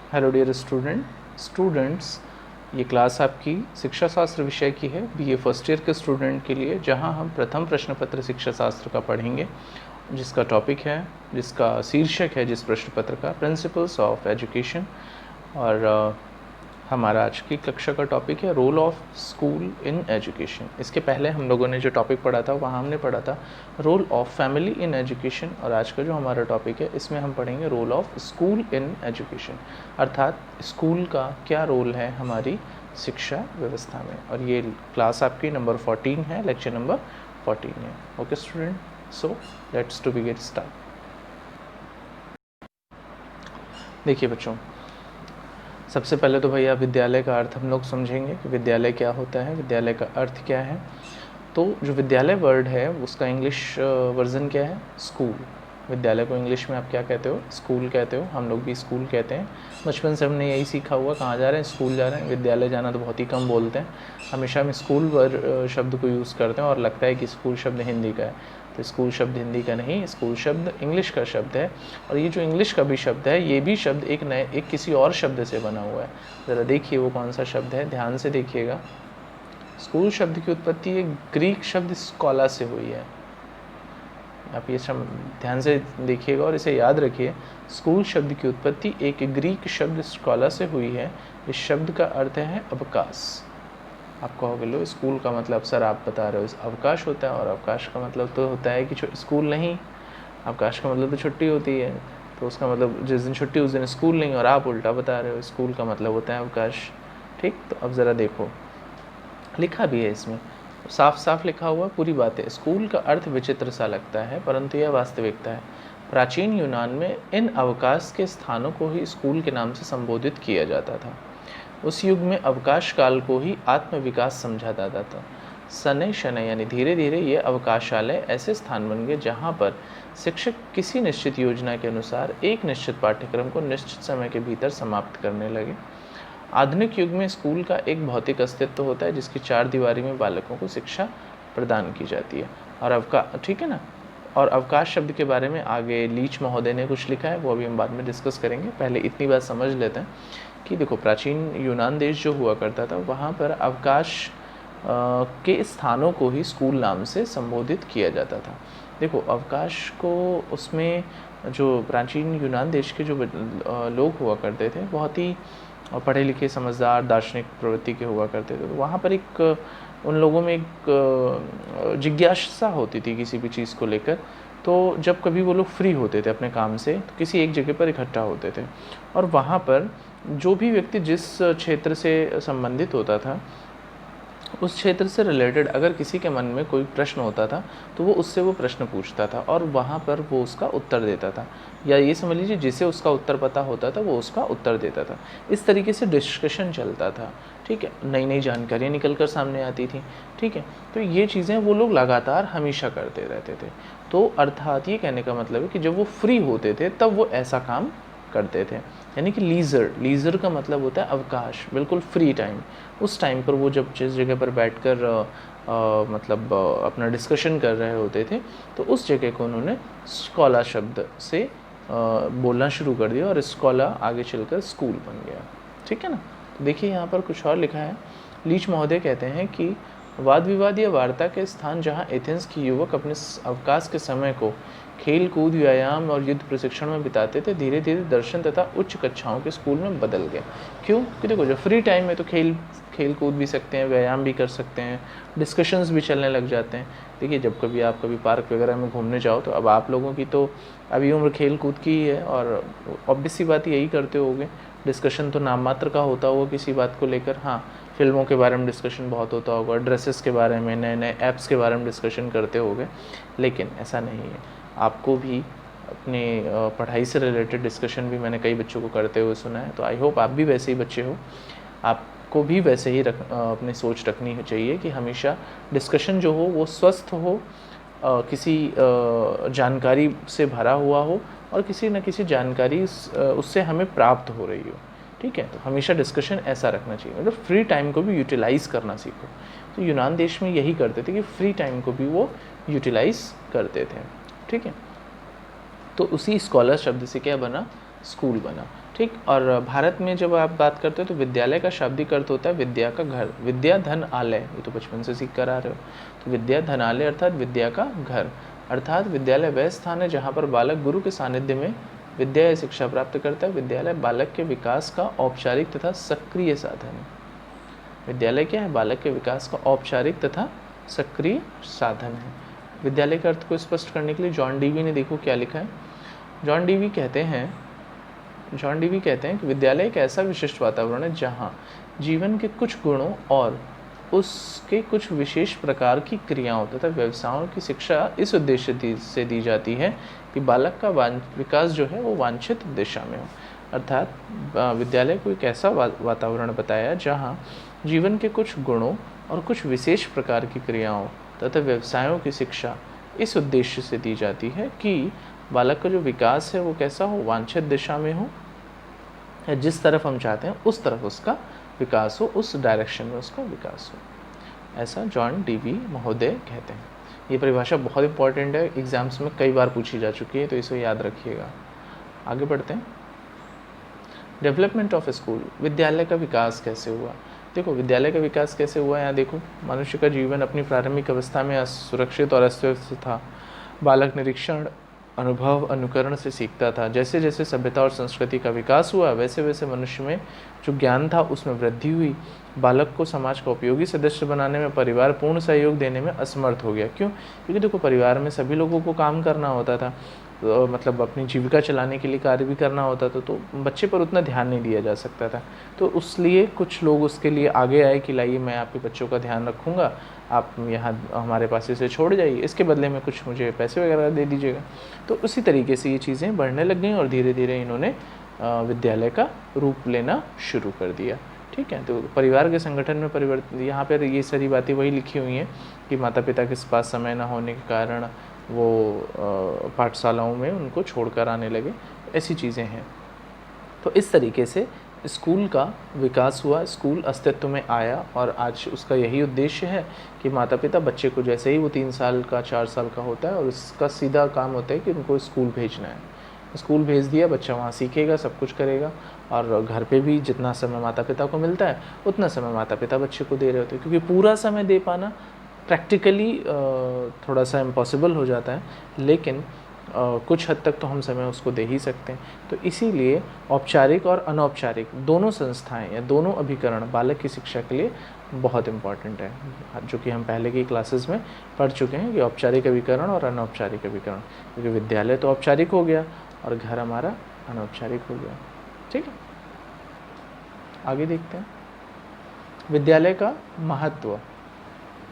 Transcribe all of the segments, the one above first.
Hello dear students, ये class आपकी शिक्षा शास्त्र विषय की है, बीए फर्स्ट ईयर के स्टूडेंट के लिए, जहां हम प्रथम प्रश्न पत्र शिक्षा शास्त्र का पढ़ेंगे, जिसका टॉपिक है, जिसका शीर्षक है जिस प्रश्न पत्र का, प्रिंसिपल्स ऑफ एजुकेशन। और हमारा आज की कक्षा का टॉपिक है role of school in education. इसके पहले हम लोगों ने जो टॉपिक पढ़ा था वहाँ हमने पढ़ा था role of family in education, और आज का जो हमारा टॉपिक है इसमें हम पढ़ेंगे role of school in education, अर्थात स्कूल का क्या रोल है हमारी शिक्षा व्यवस्था में। और ये क्लास आपकी नंबर 14 है, लेक्चर नंबर 14 है। Okay student, so let's to begin start. देखिए बच्चों, सबसे पहले तो भैया विद्यालय का अर्थ हम लोग समझेंगे कि विद्यालय क्या होता है, विद्यालय का अर्थ क्या है। तो जो विद्यालय वर्ड है उसका इंग्लिश वर्जन क्या है, स्कूल। विद्यालय को इंग्लिश में आप क्या कहते हो, स्कूल कहते हो। हम लोग भी स्कूल कहते हैं, बचपन से हमने यही सीखा हुआ। कहाँ जा रहे हैं, स्कूल जा रहे हैं। विद्यालय जाना तो बहुत ही कम बोलते हैं, हमेशा हम स्कूल शब्द को यूज़ करते हैं और लगता है कि स्कूल शब्द हिंदी का है। तो स्कूल शब्द हिंदी का नहीं, स्कूल शब्द इंग्लिश का शब्द है। और ये जो इंग्लिश का भी शब्द है, ये भी शब्द एक किसी और शब्द से बना हुआ है। ज़रा देखिए वो कौन सा शब्द है, ध्यान से देखिएगा। स्कूल शब्द की उत्पत्ति एक ग्रीक शब्द स्कॉला से हुई है। आप ये शब्द ध्यान से देखिएगा और इसे याद रखिए। स्कूल शब्द की उत्पत्ति एक ग्रीक शब्द स्कॉला से हुई है। इस शब्द का अर्थ है अवकाश। आप कहोगे लो स्कूल का मतलब सर आप बता रहे हो अवकाश होता है, और अवकाश का मतलब तो होता है कि स्कूल नहीं। अवकाश का मतलब तो छुट्टी होती है, तो उसका मतलब जिस दिन छुट्टी उस दिन स्कूल नहीं, और आप उल्टा बता रहे हो स्कूल का मतलब होता है अवकाश। ठीक, तो अब ज़रा देखो, लिखा भी है इसमें, साफ साफ लिखा हुआ पूरी बात है। स्कूल का अर्थ विचित्र सा लगता है, परंतु यह वास्तविकता है। प्राचीन यूनान में इन अवकाश के स्थानों को ही स्कूल के नाम से संबोधित किया जाता था। उस युग में अवकाश काल को ही आत्म विकास समझा जाता था। शनै शनै यानी धीरे धीरे ये अवकाशालय ऐसे स्थान बन गए जहाँ पर शिक्षक किसी निश्चित योजना के अनुसार एक निश्चित पाठ्यक्रम को निश्चित समय के भीतर समाप्त करने लगे। आधुनिक युग में स्कूल का एक भौतिक अस्तित्व होता है जिसकी चार दीवारी में बालकों को शिक्षा प्रदान की जाती है। और ठीक है ना। और अवकाश शब्द के बारे में आगे लीच महोदय ने कुछ लिखा है, वो अभी हम बाद में डिस्कस करेंगे। पहले इतनी बात समझ लेते हैं कि देखो, प्राचीन यूनान देश जो हुआ करता था वहाँ पर अवकाश के स्थानों को ही स्कूल नाम से संबोधित किया जाता था। देखो, अवकाश को उसमें जो प्राचीन यूनान देश के जो लोग हुआ करते थे बहुत ही पढ़े लिखे समझदार दार्शनिक प्रवृत्ति के हुआ करते थे। तो वहाँ पर एक उन लोगों में एक जिज्ञासा होती थी किसी भी चीज़ को लेकर। तो जब कभी वो लोग फ्री होते थे अपने काम से तो किसी एक जगह पर इकट्ठा होते थे, और वहाँ पर जो भी व्यक्ति जिस क्षेत्र से संबंधित होता था उस क्षेत्र से रिलेटेड अगर किसी के मन में कोई प्रश्न होता था तो वो उससे वो प्रश्न पूछता था और वहाँ पर वो उसका उत्तर देता था, या ये समझ लीजिए जिसे उसका उत्तर पता होता था वो उसका उत्तर देता था। इस तरीके से डिस्कशन चलता था। ठीक है, नई नई जानकारियाँ निकल कर सामने आती थी। ठीक है, तो ये चीज़ें वो लोग लगातार हमेशा करते रहते थे। तो अर्थात ये कहने का मतलब है कि जब वो फ्री होते थे तब वो ऐसा काम करते थे। यानी कि लीज़र का मतलब होता है अवकाश, बिल्कुल फ्री टाइम। उस टाइम पर वो जब जिस जगह पर बैठकर अपना डिस्कशन कर रहे होते थे तो उस जगह को उन्होंने स्कॉला शब्द से बोलना शुरू कर दिया, और स्कॉला आगे चलकर स्कूल बन गया। ठीक है ना। तो देखिए यहाँ पर कुछ और लिखा है। लीच महोदय कहते हैं कि वाद विवाद या वार्ता के स्थान जहाँ एथेंस के युवक अपने अवकाश के समय को खेल कूद, व्यायाम और युद्ध प्रशिक्षण में बिताते थे, धीरे धीरे दर्शन तथा उच्च कक्षाओं के स्कूल में बदल गए। क्यों? कि देखो, जब फ्री टाइम में तो खेल कूद भी सकते हैं, व्यायाम भी कर सकते हैं, डिस्कशंस भी चलने लग जाते हैं। देखिए, जब कभी आप पार्क वगैरह में घूमने जाओ तो अब आप लोगों की तो अभी उम्र खेल कूद की ही है, और ऑब्वियस सी बात यही करते होगे। डिस्कशन तो नाम मात्र का होता होगा किसी बात को लेकर। हाँ, फिल्मों के बारे में डिस्कशन बहुत होता होगा, ड्रेसेस के बारे में, नए नए ऐप्स के बारे में डिस्कशन करते होंगे, लेकिन ऐसा नहीं है। आपको भी अपने पढ़ाई से रिलेटेड डिस्कशन भी मैंने कई बच्चों को करते हुए सुना है। तो आई होप आप भी वैसे ही बच्चे हो, आपको भी वैसे ही अपनी सोच रखनी चाहिए कि हमेशा डिस्कशन जो हो वो स्वस्थ हो, किसी जानकारी से भरा हुआ हो, और किसी न किसी जानकारी उससे हमें प्राप्त हो रही हो। ठीक है, तो हमेशा डिस्कशन ऐसा रखना चाहिए, मतलब फ्री टाइम को भी यूटिलाइज़ करना सीखो। तो यूनान देश में यही करते थे कि फ्री टाइम को भी वो यूटिलाइज़ करते थे। ठीक है, तो उसी स्कॉलर शब्द से क्या बना, स्कूल बना। ठीक, और भारत में जब आप बात करते हो तो विद्यालय का शाब्दिक अर्थ होता है विद्या का घर, विद्या धन आलय, ये तो बचपन से सीख कर आ रहे हो। तो विद्या धन आलय अर्थात विद्या का घर, अर्थात विद्यालय वह स्थान है जहाँ पर बालक गुरु के सानिध्य में विद्या या शिक्षा प्राप्त करता है। विद्यालय बालक के विकास का औपचारिक तथा सक्रिय साधन है। विद्यालय क्या है? बालक के विकास का औपचारिक तथा सक्रिय साधन है। विद्यालय के अर्थ को स्पष्ट करने के लिए जॉन डीवी ने देखो क्या लिखा है। जॉन डीवी कहते हैं कि विद्यालय एक ऐसा विशिष्ट वातावरण है जहाँ जीवन के कुछ गुणों और उसके कुछ विशेष प्रकार की क्रियाओं तथा व्यवसायों की शिक्षा इस उद्देश्य से दी जाती है कि बालक का विकास जो है वो वांछित दिशा में हो। अर्थात विद्यालय को एक ऐसा वातावरण बताया जहाँ जीवन के कुछ गुणों और कुछ विशेष प्रकार की क्रियाओं तथा व्यवसायों की शिक्षा इस उद्देश्य से दी जाती है कि बालक का जो विकास है वो कैसा हो? वांछित दिशा में हो, या जिस तरफ हम चाहते हैं उस तरफ उसका विकास हो, उस डायरेक्शन में उसका विकास हो। ऐसा जॉन डीवी महोदय कहते हैं। ये परिभाषा बहुत इंपॉर्टेंट है, एग्जाम्स में कई बार पूछी जा चुकी है, तो इसे याद रखिएगा। आगे बढ़ते हैं। डेवलपमेंट ऑफ स्कूल, विद्यालय का विकास कैसे हुआ? देखो, विद्यालय का विकास कैसे हुआ, यहाँ देखो, मनुष्य का जीवन अपनी प्रारंभिक अवस्था में असुरक्षित और अस्त था। बालक निरीक्षण, अनुभव, अनुकरण से सीखता था। जैसे जैसे सभ्यता और संस्कृति का विकास हुआ वैसे वैसे मनुष्य में जो ज्ञान था उसमें वृद्धि हुई। बालक को समाज का उपयोगी सदस्य बनाने में परिवार पूर्ण सहयोग देने में असमर्थ हो गया। क्यों? क्योंकि देखो, परिवार में सभी लोगों को काम करना होता था, तो मतलब अपनी जीविका चलाने के लिए कार्य भी करना होता था, तो बच्चे पर उतना ध्यान नहीं दिया जा सकता था। तो उसलिए कुछ लोग उसके लिए आगे आए कि लाइए मैं आपके बच्चों का ध्यान रखूँगा, आप यहाँ हमारे पास इसे छोड़ जाइए, इसके बदले में कुछ मुझे पैसे वगैरह दे दीजिएगा। तो उसी तरीके से ये चीज़ें बढ़ने लग गई और धीरे धीरे इन्होंने विद्यालय का रूप लेना शुरू कर दिया। ठीक है, तो परिवार के संगठन में परिवर्तन, यहाँ पर ये सारी बातें वही लिखी हुई हैं कि माता पिता के पास समय न होने के कारण वो पाठशालाओं में उनको छोड़कर आने लगे, ऐसी चीज़ें हैं। तो इस तरीके से स्कूल का विकास हुआ, स्कूल अस्तित्व में आया और आज उसका यही उद्देश्य है कि माता पिता बच्चे को जैसे ही वो 3 साल का 4 साल का होता है और उसका सीधा काम होता है कि उनको स्कूल भेजना है। स्कूल भेज दिया, बच्चा वहाँ सीखेगा, सब कुछ करेगा, और घर पे भी जितना समय माता पिता को मिलता है उतना समय माता पिता बच्चे को दे रहे होते हैं, क्योंकि पूरा समय दे पाना प्रैक्टिकली थोड़ा सा इम्पॉसिबल हो जाता है, लेकिन कुछ हद तक तो हम समय उसको दे ही सकते हैं। तो इसीलिए औपचारिक और अनौपचारिक दोनों संस्थाएं या दोनों अभिकरण बालक की शिक्षा के लिए बहुत इम्पॉर्टेंट है, जो कि हम पहले की क्लासेस में पढ़ चुके हैं कि औपचारिक अभिकरण और अनौपचारिक अभिकरण। क्योंकि विद्यालय तो औपचारिक हो गया और घर हमारा अनौपचारिक हो गया। ठीक है, आगे देखते हैं। विद्यालय का महत्व,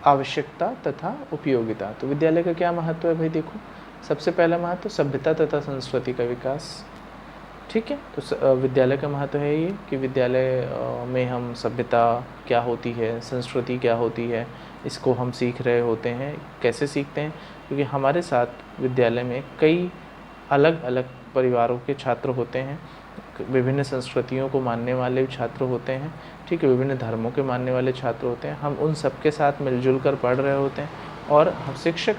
आवश्यकता तथा उपयोगिता। तो विद्यालय का क्या महत्व है भाई? देखो, सबसे पहला महत्व सभ्यता तथा संस्कृति का विकास। ठीक है, तो विद्यालय का महत्व है ये कि विद्यालय में हम सभ्यता क्या होती है, संस्कृति क्या होती है, इसको हम सीख रहे होते हैं। कैसे सीखते हैं? क्योंकि हमारे साथ विद्यालय में कई अलग अलग परिवारों के छात्र होते हैं, विभिन्न संस्कृतियों को मानने वाले छात्र होते हैं। ठीक है, विभिन्न धर्मों के मानने वाले छात्र होते हैं। हम उन सबके साथ मिलजुल कर पढ़ रहे होते हैं और हम शिक्षक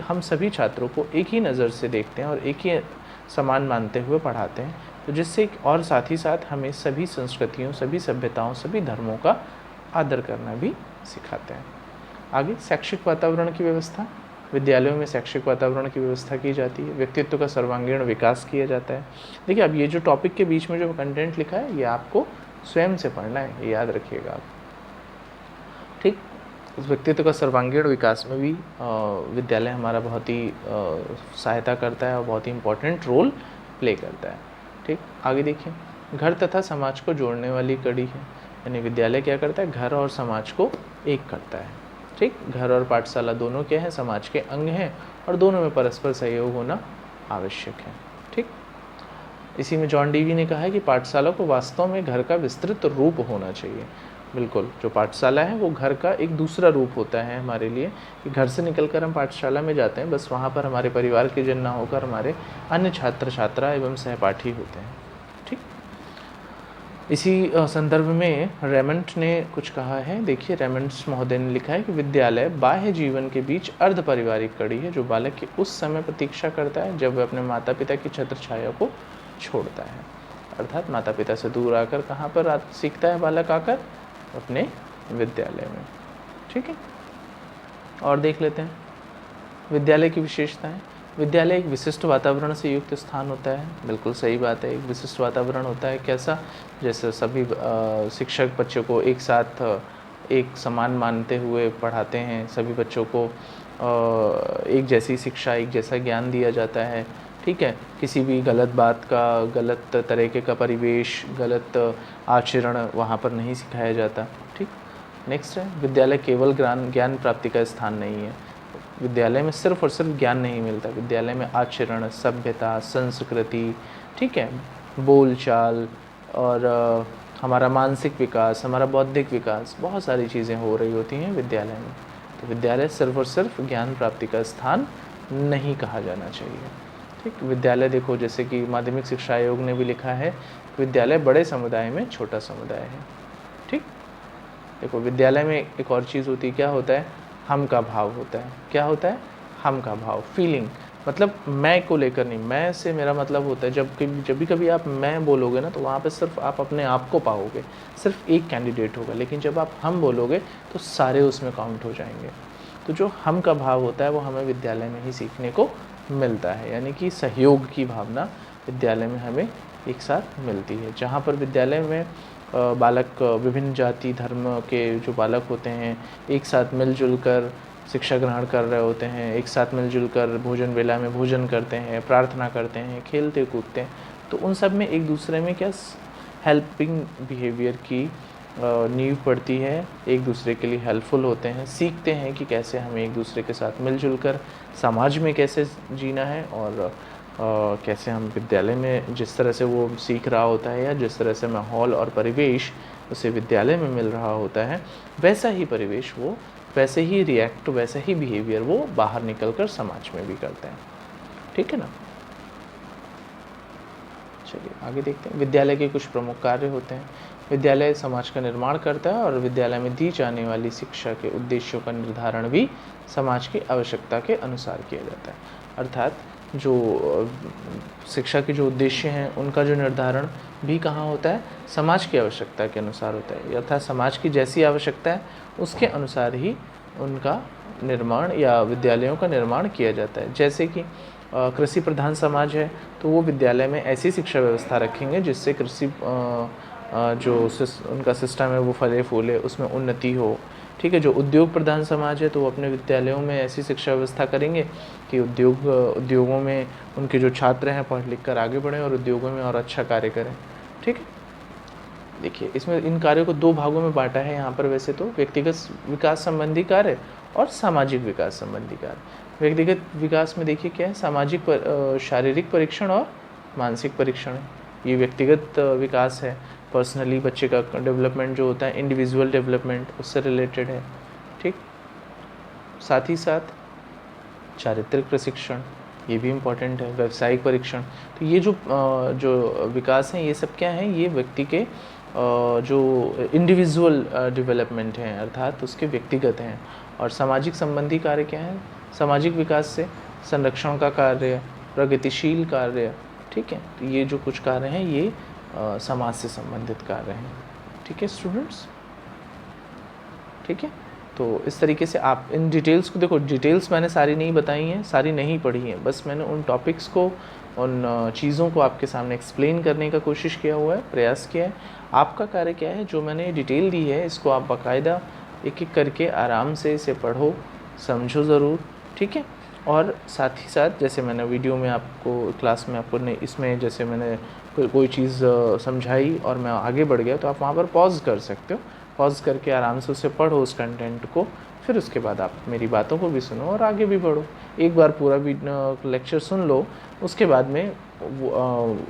हम सभी छात्रों को एक ही नज़र से देखते हैं और एक ही समान मानते हुए पढ़ाते हैं। तो जिससे और साथ ही साथ हमें सभी संस्कृतियों, सभी सभ्यताओं, सभी धर्मों का आदर करना भी सिखाते हैं। आगे, शैक्षिक वातावरण की व्यवस्था। विद्यालयों में शैक्षिक वातावरण की व्यवस्था की जाती है, व्यक्तित्व का सर्वांगीण विकास किया जाता है। देखिए, अब ये जो टॉपिक के बीच में जो कंटेंट लिखा है ये आपको स्वयं से पढ़ना है, ये याद रखिएगा आप। ठीक, उस व्यक्तित्व का सर्वांगीण विकास में भी विद्यालय हमारा बहुत ही सहायता करता है और बहुत ही इम्पोर्टेंट रोल प्ले करता है। ठीक, आगे देखिए। घर तथा समाज को जोड़ने वाली कड़ी है, यानी विद्यालय क्या करता है? घर और समाज को एक करता है। ठीक, घर और पाठशाला दोनों क्या है? समाज के अंग हैं और दोनों में परस्पर सहयोग होना आवश्यक है। ठीक, इसी में जॉन डीवी ने कहा है कि पाठशाला को वास्तव में घर का विस्तृत रूप होना चाहिए। बिल्कुल, जो पाठशाला है वो घर का एक दूसरा रूप होता है हमारे लिए, कि घर से निकलकर हम पाठशाला में जाते हैं, बस वहाँ पर हमारे परिवार के जन ना होकर हमारे अन्य छात्र छात्रा एवं सहपाठी होते हैं। ठीक, इसी संदर्भ में रेमंड ने कुछ कहा है। देखिए, रेमंड महोदय ने लिखा है कि विद्यालय बाह्य जीवन के बीच अर्ध पारिवारिक कड़ी है जो बालक की उस समय प्रतीक्षा करता है जब वह अपने माता पिता की छत्र छाया को छोड़ता है। अर्थात माता पिता से दूर आकर कहाँ पर सीखता है बालक आकर? अपने विद्यालय में। ठीक है, और देख लेते हैं विद्यालय की विशेषताएं। विद्यालय एक विशिष्ट वातावरण से युक्त स्थान होता है। बिल्कुल सही बात है, एक विशिष्ट वातावरण होता है। कैसा? जैसे सभी शिक्षक बच्चों को एक साथ एक समान मानते हुए पढ़ाते हैं, सभी बच्चों को एक जैसी शिक्षा, एक जैसा ज्ञान दिया जाता है। ठीक है, किसी भी गलत बात का, गलत तरीके का परिवेश, गलत आचरण वहाँ पर नहीं सिखाया जाता। ठीक, नेक्स्ट है विद्यालय केवल ज्ञान प्राप्ति का स्थान नहीं है। विद्यालय में सिर्फ और सिर्फ ज्ञान नहीं मिलता, विद्यालय में आचरण, सभ्यता, संस्कृति, ठीक है, बोलचाल और हमारा मानसिक विकास, हमारा बौद्धिक विकास, बहुत सारी चीज़ें हो रही होती हैं विद्यालय में। तो विद्यालय सिर्फ और सिर्फ ज्ञान प्राप्ति का स्थान नहीं कहा जाना चाहिए। ठीक, विद्यालय देखो जैसे कि माध्यमिक शिक्षा आयोग ने भी लिखा है, विद्यालय बड़े समुदाय में छोटा समुदाय है। ठीक, देखो विद्यालय में एक और चीज़ होती है, क्या होता है? हम का भाव होता है। क्या होता है? हम का भाव, फीलिंग, मतलब मैं को लेकर नहीं। मैं से मेरा मतलब होता है जब भी कभी आप मैं बोलोगे ना, तो वहाँ पे सिर्फ आप अपने आप को पाओगे, सिर्फ एक कैंडिडेट होगा। लेकिन जब आप हम बोलोगे तो सारे उसमें काउंट हो जाएंगे। तो जो हम का भाव होता है वो हमें विद्यालय में ही सीखने को मिलता है, यानी कि सहयोग की भावना विद्यालय में हमें एक साथ मिलती है। जहाँ पर विद्यालय में बालक विभिन्न जाति धर्म के जो बालक होते हैं एक साथ मिलजुल कर शिक्षा ग्रहण कर रहे होते हैं, एक साथ मिलजुल कर भोजन वेला में भोजन करते हैं, प्रार्थना करते हैं, खेलते कूदते हैं, तो उन सब में एक दूसरे में क्या हेल्पिंग बिहेवियर की नींव पड़ती है। एक दूसरे के लिए हेल्पफुल होते हैं, सीखते हैं कि कैसे हमें एक दूसरे के साथ मिलजुल कर समाज में कैसे जीना है, और कैसे हम विद्यालय में जिस तरह से वो सीख रहा होता है या जिस तरह से माहौल और परिवेश उसे विद्यालय में मिल रहा होता है, वैसा ही परिवेश वो, वैसे ही रिएक्ट, वैसे ही बिहेवियर वो बाहर निकलकर समाज में भी करते हैं। ठीक है ना? चलिए आगे देखते हैं। विद्यालय के कुछ प्रमुख कार्य होते हैं। विद्यालय समाज का निर्माण करता है और विद्यालय में दी जाने वाली शिक्षा के उद्देश्यों का निर्धारण भी समाज की आवश्यकता के अनुसार किया जाता है। अर्थात जो शिक्षा के जो उद्देश्य हैं उनका जो निर्धारण भी कहाँ होता है? समाज की आवश्यकता के अनुसार होता है। अर्थात समाज की जैसी आवश्यकता है उसके अनुसार ही उनका निर्माण या विद्यालयों का निर्माण किया जाता है। जैसे कि कृषि प्रधान समाज है तो वो विद्यालय में ऐसी शिक्षा व्यवस्था रखेंगे जिससे कृषि जो उनका सिस्टम है वो फले फूले, उसमें उन्नति हो। ठीक है, जो उद्योग प्रधान समाज है तो वो अपने विद्यालयों में ऐसी शिक्षा व्यवस्था करेंगे कि उद्योगों में उनके जो छात्र हैं पढ़ लिख कर आगे बढ़ें और उद्योगों में और अच्छा कार्य करें। ठीक है, देखिए इसमें इन कार्यों को दो भागों में बांटा है यहाँ पर। वैसे तो व्यक्तिगत विकास संबंधी कार्य और सामाजिक विकास संबंधी कार्य। व्यक्तिगत विकास में देखिए क्या है, सामाजिक शारीरिक परीक्षण और मानसिक परीक्षण है, ये व्यक्तिगत विकास है। पर्सनली बच्चे का डेवलपमेंट जो होता है, इंडिविजुअल डेवलपमेंट, उससे रिलेटेड है। ठीक, साथ ही साथ चारित्रिक प्रशिक्षण, ये भी इम्पॉर्टेंट है। व्यावसायिक परीक्षण, तो ये जो विकास हैं ये सब क्या हैं? ये व्यक्ति के जो इंडिविजुअल डेवलपमेंट हैं, अर्थात उसके व्यक्तिगत हैं। और सामाजिक संबंधी कार्य क्या हैं? सामाजिक विकास से संरक्षण का कार्य, प्रगतिशील कार्य। ठीक है, तो ये जो कुछ कार्य हैं ये समाज से संबंधित कार्य हैं। ठीक है स्टूडेंट्स, ठीक है। तो इस तरीके से आप इन डिटेल्स को देखो, डिटेल्स मैंने सारी नहीं बताई हैं, सारी नहीं पढ़ी हैं, बस मैंने उन टॉपिक्स को, उन चीज़ों को आपके सामने एक्सप्लेन करने का कोशिश किया हुआ है, प्रयास किया है। आपका कार्य क्या है, जो मैंने डिटेल दी है इसको आप बाकायदा एक एक करके आराम से इसे पढ़ो, समझो ज़रूर। ठीक है, और साथ ही साथ जैसे मैंने वीडियो में आपको, क्लास में आपको ने इसमें जैसे मैंने कोई चीज़ समझाई और मैं आगे बढ़ गया, तो आप वहाँ पर पॉज कर सकते हो। पॉज करके आराम से उसे पढ़ो उस कंटेंट को, फिर उसके बाद आप मेरी बातों को भी सुनो और आगे भी बढ़ो। एक बार पूरा लेक्चर सुन लो, उसके बाद में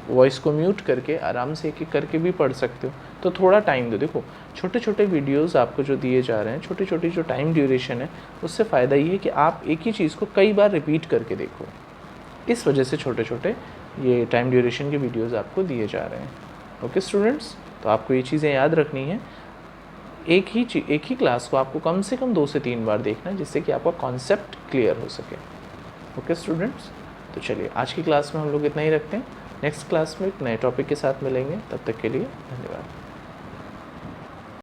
वॉइस को म्यूट करके आराम से एक एक करके भी पढ़ सकते हो। तो थोड़ा टाइम दो। देखो छोटे छोटे वीडियोस आपको जो दिए जा रहे हैं, छोटी छोटी जो टाइम ड्यूरेशन है, उससे फ़ायदा ये है कि आप एक ही चीज़ को कई बार रिपीट करके देखो। इस वजह से छोटे छोटे ये टाइम ड्यूरेशन के वीडियोज़ आपको दिए जा रहे हैं। ओके स्टूडेंट्स, तो आपको ये चीज़ें याद रखनी है। एक ही क्लास को आपको कम से कम 2 से 3 बार देखना है, जिससे कि आपका कॉन्सेप्ट क्लियर हो सके। ओके स्टूडेंट्स, तो चलिए आज की क्लास में हम लोग इतना ही रखते हैं। नेक्स्ट क्लास में एक नए टॉपिक के साथ मिलेंगे, तब तक के लिए धन्यवाद।